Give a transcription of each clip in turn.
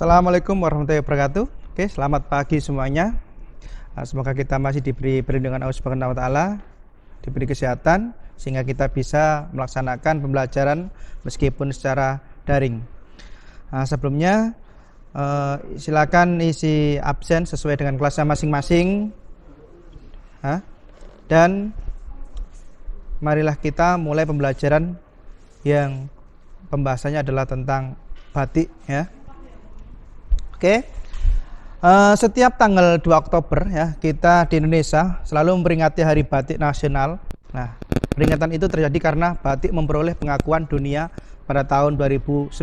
Assalamualaikum warahmatullahi wabarakatuh. Oke, selamat pagi semuanya. Semoga kita masih diberi perlindungan Allah Subhanahu wa taala, diberi kesehatan sehingga kita bisa melaksanakan pembelajaran meskipun secara daring. Sebelumnya silakan isi absen sesuai dengan kelasnya masing-masing. Dan marilah kita mulai pembelajaran yang pembahasannya adalah tentang batik ya. Oke. Setiap tanggal 2 Oktober ya, kita di Indonesia selalu memperingati Hari Batik Nasional. Nah, peringatan itu terjadi karena batik memperoleh pengakuan dunia pada tahun 2009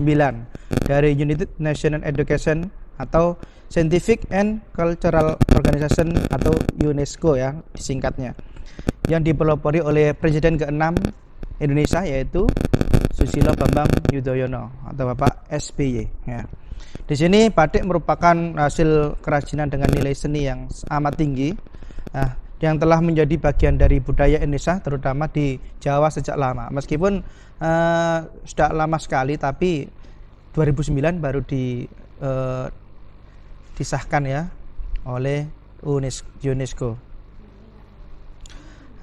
dari United Nations Education atau Scientific and Cultural Organization atau UNESCO ya disingkatnya, yang dipelopori oleh Presiden ke-6 Indonesia yaitu Susilo Bambang Yudhoyono atau Bapak SBY ya. Di sini batik merupakan hasil kerajinan dengan nilai seni yang amat tinggi, yang telah menjadi bagian dari budaya Indonesia terutama di Jawa sejak lama. Meskipun sudah lama sekali, tapi 2009 baru disahkan ya oleh UNESCO.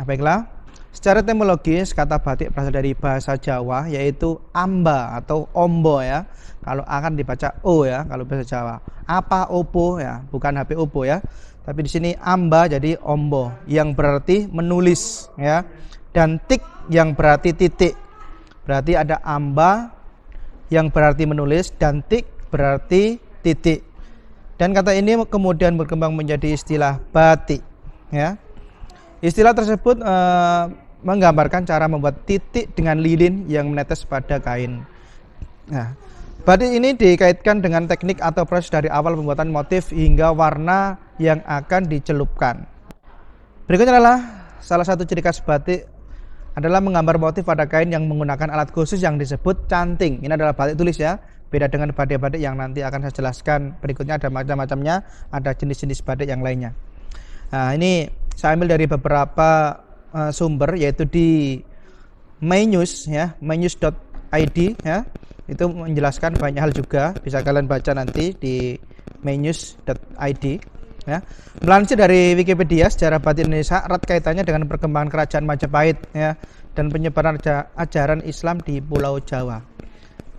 Baiklah. Secara etimologis, kata batik berasal dari bahasa Jawa yaitu amba atau ombo ya. Kalau akan dibaca o ya kalau bahasa Jawa. Apa opo ya, bukan HP Oppo ya. Tapi di sini amba jadi ombo yang berarti menulis ya. Dan tik yang berarti titik. Berarti ada amba yang berarti menulis dan tik berarti titik. Dan kata ini kemudian berkembang menjadi istilah batik ya. Istilah tersebut menggambarkan cara membuat titik dengan lilin yang menetes pada kain. Nah, batik ini dikaitkan dengan teknik atau proses dari awal pembuatan motif hingga warna yang akan dicelupkan. Berikutnya adalah salah satu ciri khas batik adalah menggambar motif pada kain yang menggunakan alat khusus yang disebut canting. Ini adalah batik tulis ya. Beda dengan batik-batik yang nanti akan saya jelaskan berikutnya, ada macam-macamnya, ada jenis-jenis batik yang lainnya. Nah, ini saya ambil dari beberapa sumber yaitu di MyNews ya, mynews.id ya. Itu menjelaskan banyak hal juga, bisa kalian baca nanti di mynews.id ya. Melansir dari Wikipedia, sejarah batik Indonesia erat kaitannya dengan perkembangan kerajaan Majapahit ya dan penyebaran ajaran Islam di Pulau Jawa.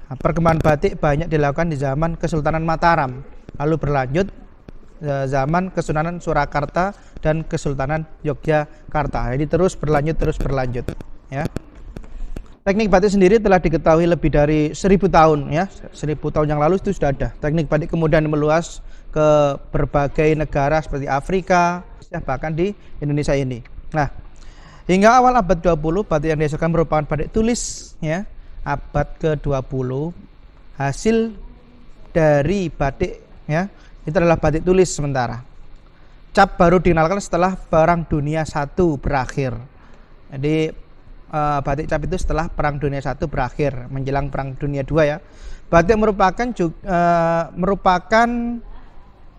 Nah, perkembangan batik banyak dilakukan di zaman Kesultanan Mataram, lalu berlanjut zaman Kesultanan Surakarta dan Kesultanan Yogyakarta. Jadi terus berlanjut ya. Teknik batik sendiri telah diketahui lebih dari 1000 tahun ya. 1000 tahun yang lalu itu sudah ada. Teknik batik kemudian meluas ke berbagai negara seperti Afrika, bahkan di Indonesia ini. Nah, hingga awal abad 20 batik yang dihasilkan merupakan batik tulis ya. Abad ke-20 hasil dari batik ya, itu adalah batik tulis sementara. Cap baru dikenalkan setelah Perang Dunia I berakhir. Jadi batik cap itu setelah Perang Dunia I berakhir, menjelang Perang Dunia II ya. Batik merupakan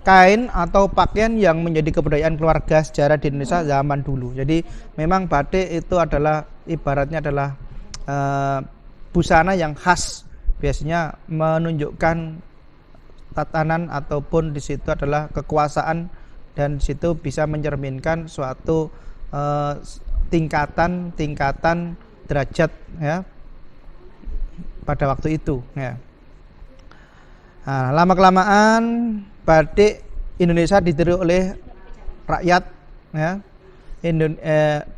kain atau pakaian yang menjadi kebudayaan keluarga sejarah di Indonesia zaman dulu. Jadi memang batik itu adalah ibaratnya adalah busana yang khas, biasanya menunjukkan tatanan ataupun di situ adalah kekuasaan, dan di situ bisa mencerminkan suatu tingkatan derajat ya pada waktu itu ya. Nah, lama-kelamaan batik Indonesia ditiru oleh rakyat ya.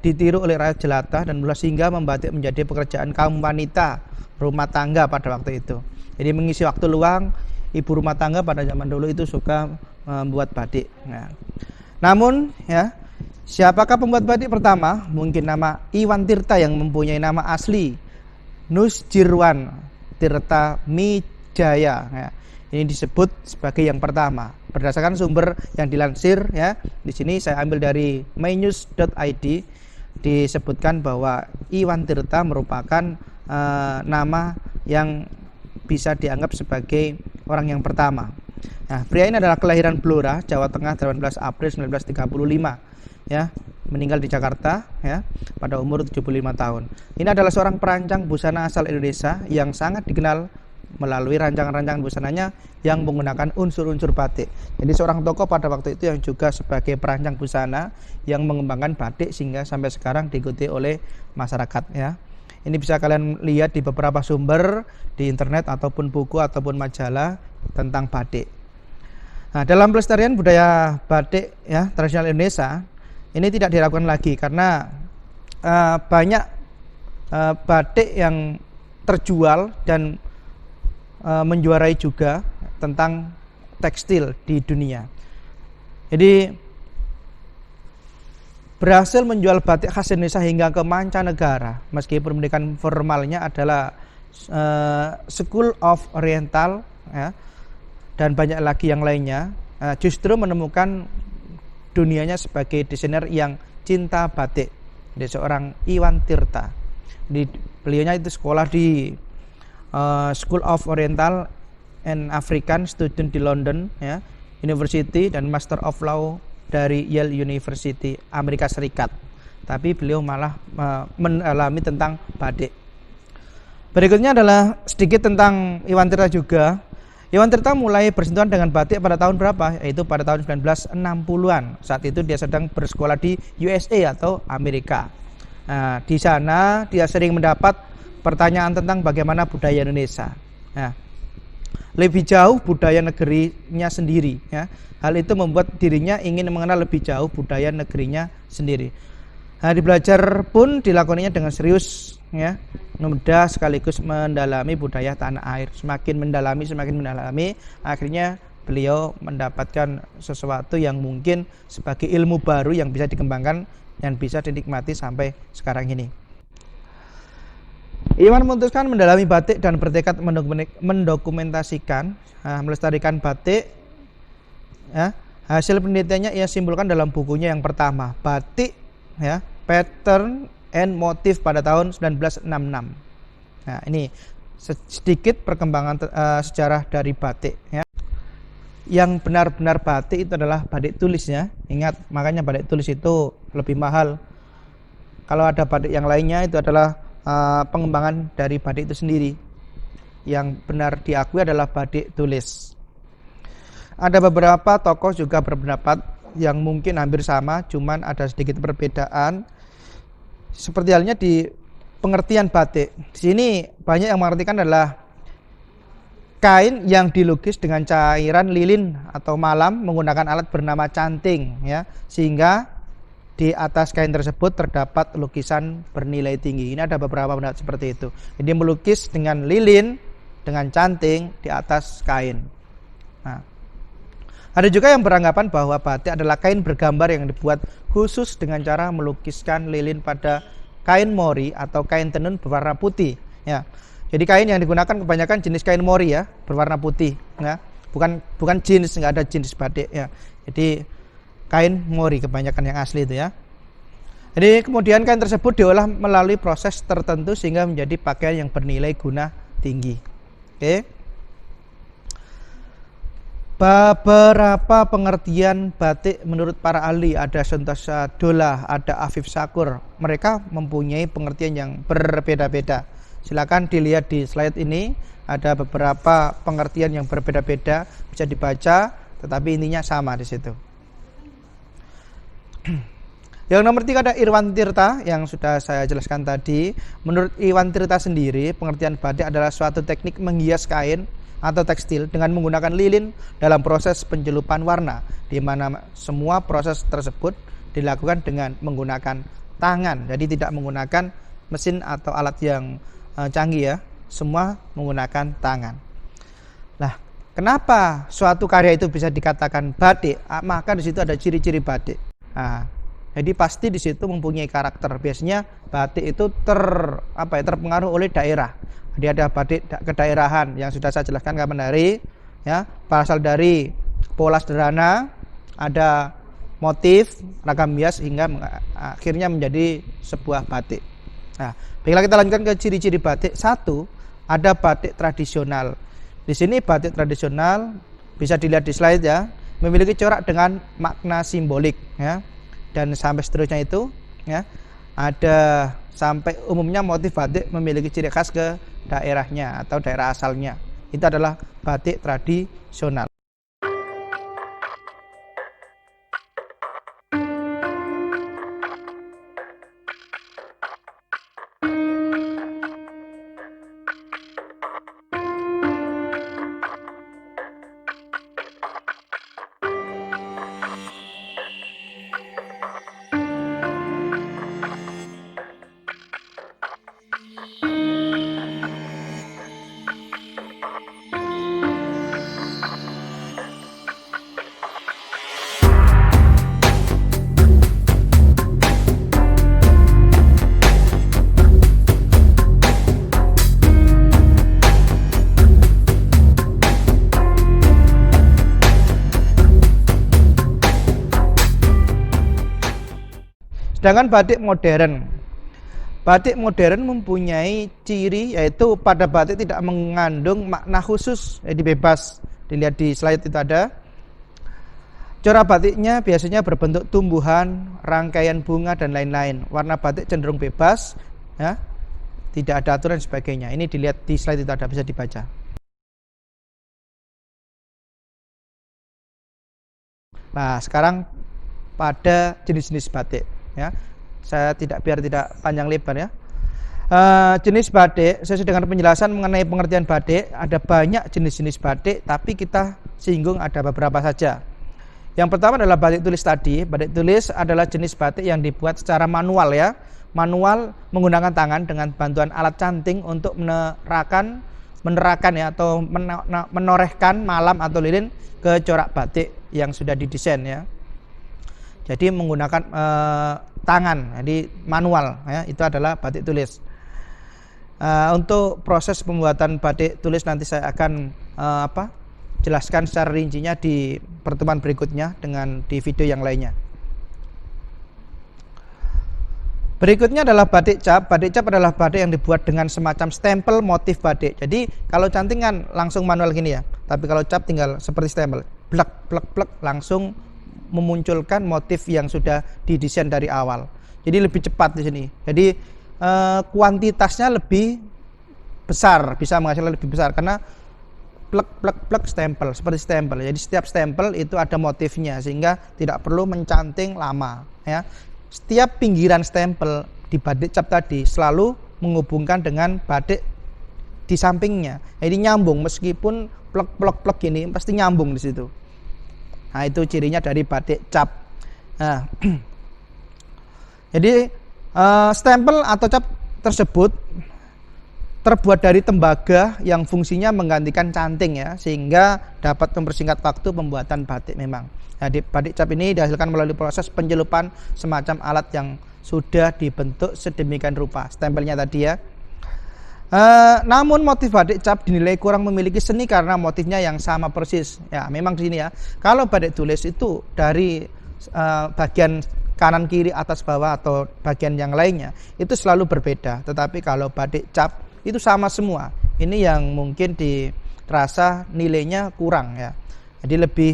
Ditiru oleh rakyat jelata dan mulai sehingga membatik menjadi pekerjaan kaum wanita rumah tangga pada waktu itu. Jadi mengisi waktu luang ibu rumah tangga pada zaman dulu itu suka membuat batik. Nah, namun ya, siapakah pembuat batik pertama? Mungkin nama Iwan Tirta yang mempunyai nama asli Nusjirwan Tirta Mijaya. Ya, ini disebut sebagai yang pertama berdasarkan sumber yang dilansir ya. Di sini saya ambil dari mynews.id, disebutkan bahwa Iwan Tirta merupakan nama yang bisa dianggap sebagai orang yang pertama. Nah, pria ini adalah kelahiran Blora, Jawa Tengah 18 April 1935 ya, meninggal di Jakarta ya pada umur 75 tahun. Ini adalah seorang perancang busana asal Indonesia yang sangat dikenal melalui rancangan-rancangan busananya yang menggunakan unsur-unsur batik. Jadi seorang tokoh pada waktu itu yang juga sebagai perancang busana yang mengembangkan batik sehingga sampai sekarang diikuti oleh masyarakat ya. Ini bisa kalian lihat di beberapa sumber di internet ataupun buku ataupun majalah tentang batik. Nah, dalam pelestarian budaya batik ya tradisional Indonesia ini tidak dilakukan lagi karena banyak batik yang terjual dan menjuarai juga tentang tekstil di dunia. Jadi berhasil menjual batik khas Indonesia hingga ke mancanegara, meskipun pendidikan formalnya adalah School of Oriental ya, dan banyak lagi yang lainnya, justru menemukan dunianya sebagai desainer yang cinta batik. Jadi seorang Iwan Tirta. Beliaunya itu sekolah di School of Oriental and African Student di London ya, University, dan Master of Law dari Yale University Amerika Serikat. Tapi beliau malah mendalami tentang batik. Berikutnya adalah sedikit tentang Iwan Tirta juga. Iwan Tirta mulai bersentuhan dengan batik pada tahun berapa? Yaitu pada tahun 1960-an. Saat itu dia sedang bersekolah di USA atau Amerika. Nah, di sana dia sering mendapat pertanyaan tentang bagaimana budaya Indonesia. Nah, lebih jauh budaya negerinya sendiri. Ya. Hal itu membuat dirinya ingin mengenal lebih jauh budaya negerinya sendiri. Nah, belajar pun dilakukannya dengan serius, ya, mudah sekaligus mendalami budaya tanah air. Semakin mendalami, akhirnya beliau mendapatkan sesuatu yang mungkin sebagai ilmu baru yang bisa dikembangkan dan bisa dinikmati sampai sekarang ini. Iwan memutuskan mendalami batik dan bertekad mendokumentasikan, melestarikan batik. Ya, hasil penelitiannya ia simpulkan dalam bukunya yang pertama, Batik, ya, Pattern and Motif pada tahun 1966. Nah, ini sedikit perkembangan sejarah dari batik. Ya. Yang benar-benar batik itu adalah batik tulis ya. Ingat, makanya batik tulis itu lebih mahal. Kalau ada batik yang lainnya itu adalah pengembangan dari batik itu sendiri. Yang benar diakui adalah batik tulis. Ada beberapa tokoh juga berpendapat yang mungkin hampir sama, cuman ada sedikit perbedaan. Seperti halnya di pengertian batik. Di sini banyak yang mengartikan adalah kain yang dilukis dengan cairan lilin atau malam menggunakan alat bernama canting, ya, sehingga di atas kain tersebut terdapat lukisan bernilai tinggi. Ini ada beberapa pendapat seperti itu. Jadi melukis dengan lilin, dengan canting di atas kain. Nah, ada juga yang beranggapan bahwa batik adalah kain bergambar yang dibuat khusus dengan cara melukiskan lilin pada kain mori atau kain tenun berwarna putih. Ya, jadi kain yang digunakan kebanyakan jenis kain mori ya, berwarna putih. Ya, bukan jeans, nggak ada jenis batik ya. Jadi kain mori kebanyakan yang asli itu ya. Jadi kemudian kain tersebut diolah melalui proses tertentu sehingga menjadi pakaian yang bernilai guna tinggi. Oke. Beberapa pengertian batik menurut para ahli, ada Sentosa Dola, ada Afif Sakur. Mereka mempunyai pengertian yang berbeda-beda. Silakan dilihat di slide ini, ada beberapa pengertian yang berbeda-beda, bisa dibaca, tetapi intinya sama di situ. Yang nomor 3 ada Iwan Tirta yang sudah saya jelaskan tadi. Menurut Iwan Tirta sendiri, pengertian batik adalah suatu teknik menghias kain atau tekstil dengan menggunakan lilin dalam proses pencelupan warna, di mana semua proses tersebut dilakukan dengan menggunakan tangan. Jadi tidak menggunakan mesin atau alat yang canggih ya, semua menggunakan tangan. Nah, kenapa suatu karya itu bisa dikatakan batik? Maka di situ ada ciri-ciri batik. Nah, jadi pasti di situ mempunyai karakter. Biasanya batik itu terpengaruh oleh daerah. Jadi ada batik kedaerahan yang sudah saya jelaskan kapan hari ya, berasal dari pola sederhana, ada motif, ragam hias hingga akhirnya menjadi sebuah batik. Nah, baiklah kita lanjutkan ke ciri-ciri batik. 1, ada batik tradisional. Di sini batik tradisional bisa dilihat di slide ya, memiliki corak dengan makna simbolik ya. Dan sampai seterusnya itu ya, ada sampai umumnya motif batik memiliki ciri khas ke daerahnya atau daerah asalnya. Itu adalah batik tradisional. Sedangkan batik modern mempunyai ciri yaitu pada batik tidak mengandung makna khusus, jadi bebas. Dilihat di slide itu ada. Corak batiknya biasanya berbentuk tumbuhan, rangkaian bunga dan lain-lain. Warna batik cenderung bebas, ya, tidak ada aturan dan sebagainya. Ini dilihat di slide itu ada, bisa dibaca. Nah, sekarang pada jenis-jenis batik. Ya, saya biar tidak panjang lebar ya. Jenis batik sesuai dengan penjelasan mengenai pengertian batik, ada banyak jenis-jenis batik, tapi kita singgung ada beberapa saja. Yang pertama adalah batik tulis tadi. Batik tulis adalah jenis batik yang dibuat secara manual ya, manual menggunakan tangan dengan bantuan alat canting untuk menerahkan ya atau menorehkan malam atau lilin ke corak batik yang sudah didesain ya. Jadi menggunakan tangan, jadi manual ya, itu adalah batik tulis. Untuk proses pembuatan batik tulis nanti saya akan jelaskan secara rincinya di pertemuan berikutnya dengan di video yang lainnya. Berikutnya adalah batik cap. Batik cap adalah batik yang dibuat dengan semacam stempel motif batik. Jadi kalau cantingan langsung manual gini ya, tapi kalau cap tinggal seperti stempel, blek blek blek langsung memunculkan motif yang sudah didesain dari awal. Jadi lebih cepat di sini. Jadi kuantitasnya lebih besar, bisa menghasilkan lebih besar karena plek stempel seperti stempel. Jadi setiap stempel itu ada motifnya sehingga tidak perlu mencanting lama ya. Setiap pinggiran stempel di batik cap tadi selalu menghubungkan dengan batik di sampingnya. Jadi nyambung meskipun plek gini pasti nyambung di situ. Nah, itu cirinya dari batik cap. Nah, jadi stempel atau cap tersebut terbuat dari tembaga yang fungsinya menggantikan canting ya, sehingga dapat mempersingkat waktu pembuatan batik memang. Nah, di batik cap ini dihasilkan melalui proses pencelupan semacam alat yang sudah dibentuk sedemikian rupa. Stempelnya tadi ya. Namun motif batik cap dinilai kurang memiliki seni karena motifnya yang sama persis. Ya, memang di sini ya. Kalau batik tulis itu dari bagian kanan kiri atas bawah atau bagian yang lainnya itu selalu berbeda. Tetapi kalau batik cap itu sama semua. Ini yang mungkin dirasa nilainya kurang ya. Jadi lebih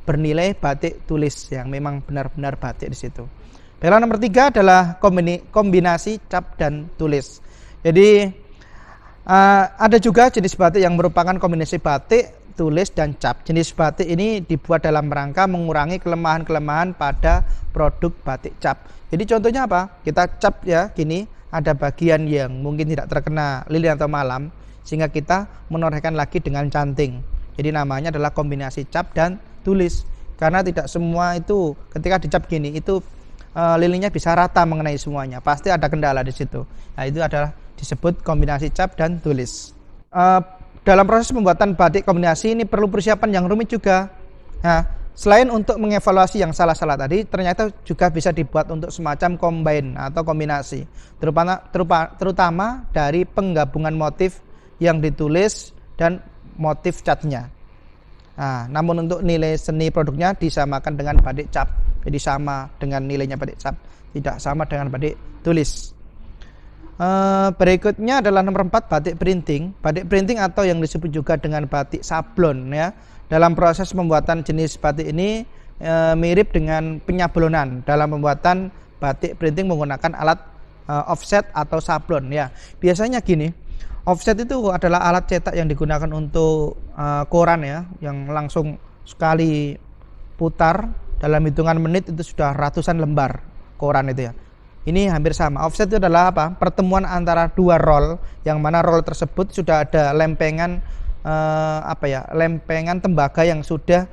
bernilai batik tulis yang memang benar-benar batik di situ. Pilihan nomor 3 adalah kombinasi cap dan tulis. Jadi ada juga jenis batik yang merupakan kombinasi batik, tulis, dan cap. Jenis batik ini dibuat dalam rangka mengurangi kelemahan-kelemahan pada produk batik cap. Jadi contohnya apa? Kita cap ya, gini ada bagian yang mungkin tidak terkena lilin atau malam, sehingga kita menorehkan lagi dengan canting. Jadi namanya adalah kombinasi cap dan tulis. Karena tidak semua itu ketika dicap gini itu lilinnya bisa rata mengenai semuanya. Pasti ada kendala di situ. Nah, itu adalah disebut kombinasi cap dan tulis. Dalam proses pembuatan batik kombinasi ini perlu persiapan yang rumit juga. Nah, selain untuk mengevaluasi yang salah-salah tadi, ternyata juga bisa dibuat untuk semacam combine atau kombinasi, terutama dari penggabungan motif yang ditulis dan motif catnya. Nah, namun untuk nilai seni produknya disamakan dengan batik cap, jadi sama dengan nilainya batik cap, tidak sama dengan batik tulis. Berikutnya adalah nomor 4, batik printing. Batik printing atau yang disebut juga dengan batik sablon ya. Dalam proses pembuatan jenis batik ini mirip dengan penyablonan dalam pembuatan batik printing menggunakan alat offset atau sablon ya. Biasanya gini, Offset itu adalah alat cetak yang digunakan untuk koran ya, yang langsung sekali putar dalam hitungan menit itu sudah ratusan lembar koran itu ya. Ini hampir sama. Offset itu adalah apa? Pertemuan antara dua roll, yang mana roll tersebut sudah ada lempengan lempengan tembaga yang sudah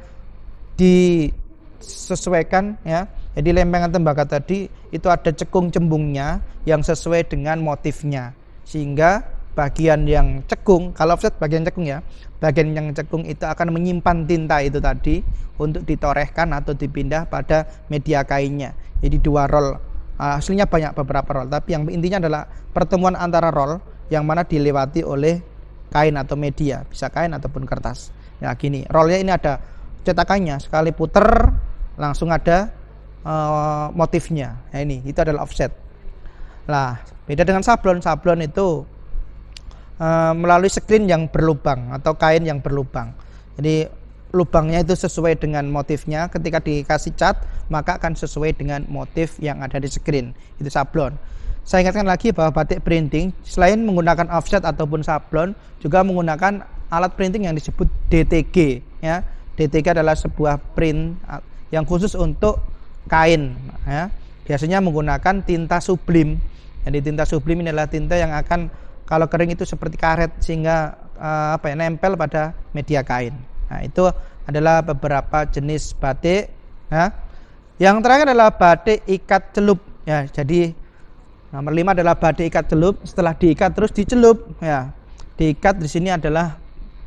disesuaikan ya. Jadi lempengan tembaga tadi itu ada cekung cembungnya yang sesuai dengan motifnya, sehingga bagian yang cekung, kalau offset bagian cekung ya, bagian yang cekung itu akan menyimpan tinta itu tadi untuk ditorehkan atau dipindah pada media kainnya. Jadi dua roll, aslinya banyak beberapa roll, tapi yang intinya adalah pertemuan antara roll yang mana dilewati oleh kain atau media, bisa kain ataupun kertas. Ya gini, rollnya ini ada cetakannya, sekali puter langsung ada motifnya. Nah, ini itu adalah offset. Nah, beda dengan sablon. Sablon itu melalui screen yang berlubang atau kain yang berlubang. Jadi lubangnya itu sesuai dengan motifnya. Ketika dikasih cat, maka akan sesuai dengan motif yang ada di screen. Itu sablon. Saya ingatkan lagi bahwa batik printing selain menggunakan offset ataupun sablon, juga menggunakan alat printing yang disebut DTG ya. DTG adalah sebuah print yang khusus untuk kain ya. Biasanya menggunakan tinta sublim. Jadi tinta sublim ini adalah tinta yang akan kalau kering itu seperti karet, sehingga nempel pada media kain. Nah, itu adalah beberapa jenis batik ya. Yang terakhir adalah batik ikat celup ya. Jadi nomor 5 adalah batik ikat celup. Setelah diikat terus dicelup ya. Diikat di sini adalah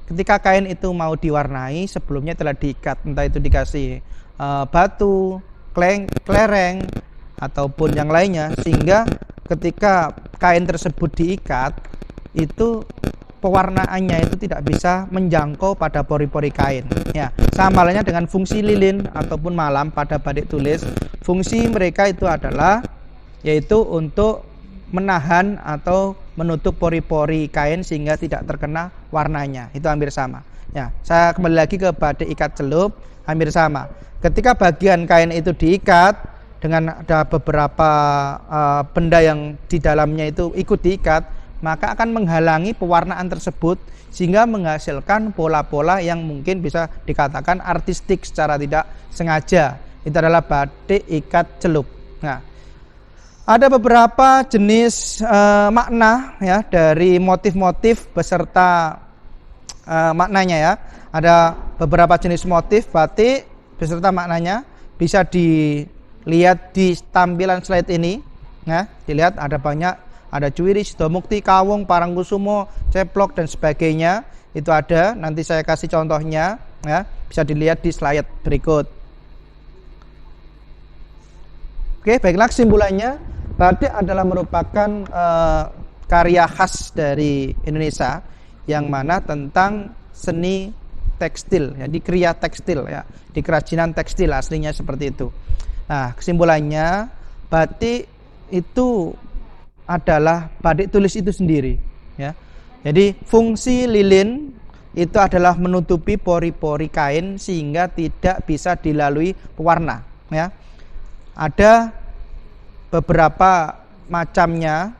ketika kain itu mau diwarnai, sebelumnya telah diikat, entah itu dikasih batu, kelereng ataupun yang lainnya, sehingga ketika kain tersebut diikat itu pewarnaannya itu tidak bisa menjangkau pada pori-pori kain ya. Sama halnya dengan fungsi lilin ataupun malam pada batik tulis. Fungsi mereka itu adalah yaitu untuk menahan atau menutup pori-pori kain sehingga tidak terkena warnanya. Itu hampir sama ya. Saya kembali lagi ke batik ikat celup, hampir sama. Ketika bagian kain itu diikat dengan ada beberapa benda yang di dalamnya itu ikut diikat, maka akan menghalangi pewarnaan tersebut sehingga menghasilkan pola-pola yang mungkin bisa dikatakan artistik secara tidak sengaja. Itu adalah batik ikat celup. Nah, ada beberapa jenis makna ya dari motif-motif beserta maknanya ya. Ada beberapa jenis motif batik beserta maknanya, bisa dilihat di tampilan slide ini ya. Dilihat ada banyak, ada Cuwiri, Sidomukti, Kawung, Parangkusumo, Ceplok dan sebagainya. Itu ada, nanti saya kasih contohnya ya, bisa dilihat di slide berikut. Oke, baiklah, kesimpulannya batik adalah merupakan karya khas dari Indonesia yang mana tentang seni tekstil ya, di kriya tekstil ya, di kerajinan tekstil, aslinya seperti itu. Nah, kesimpulannya batik itu adalah batik tulis itu sendiri ya. Jadi fungsi lilin itu adalah menutupi pori-pori kain sehingga tidak bisa dilalui pewarna ya. Ada beberapa macamnya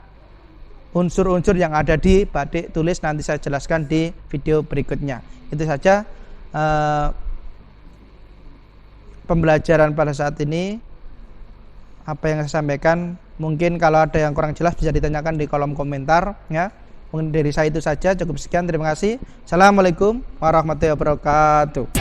unsur-unsur yang ada di batik tulis, nanti saya jelaskan di video berikutnya. Itu saja pembelajaran pada saat ini. Apa yang saya sampaikan, mungkin kalau ada yang kurang jelas bisa ditanyakan di kolom komentar ya. Mungkin dari saya itu saja, cukup sekian, terima kasih. Assalamualaikum warahmatullahi wabarakatuh.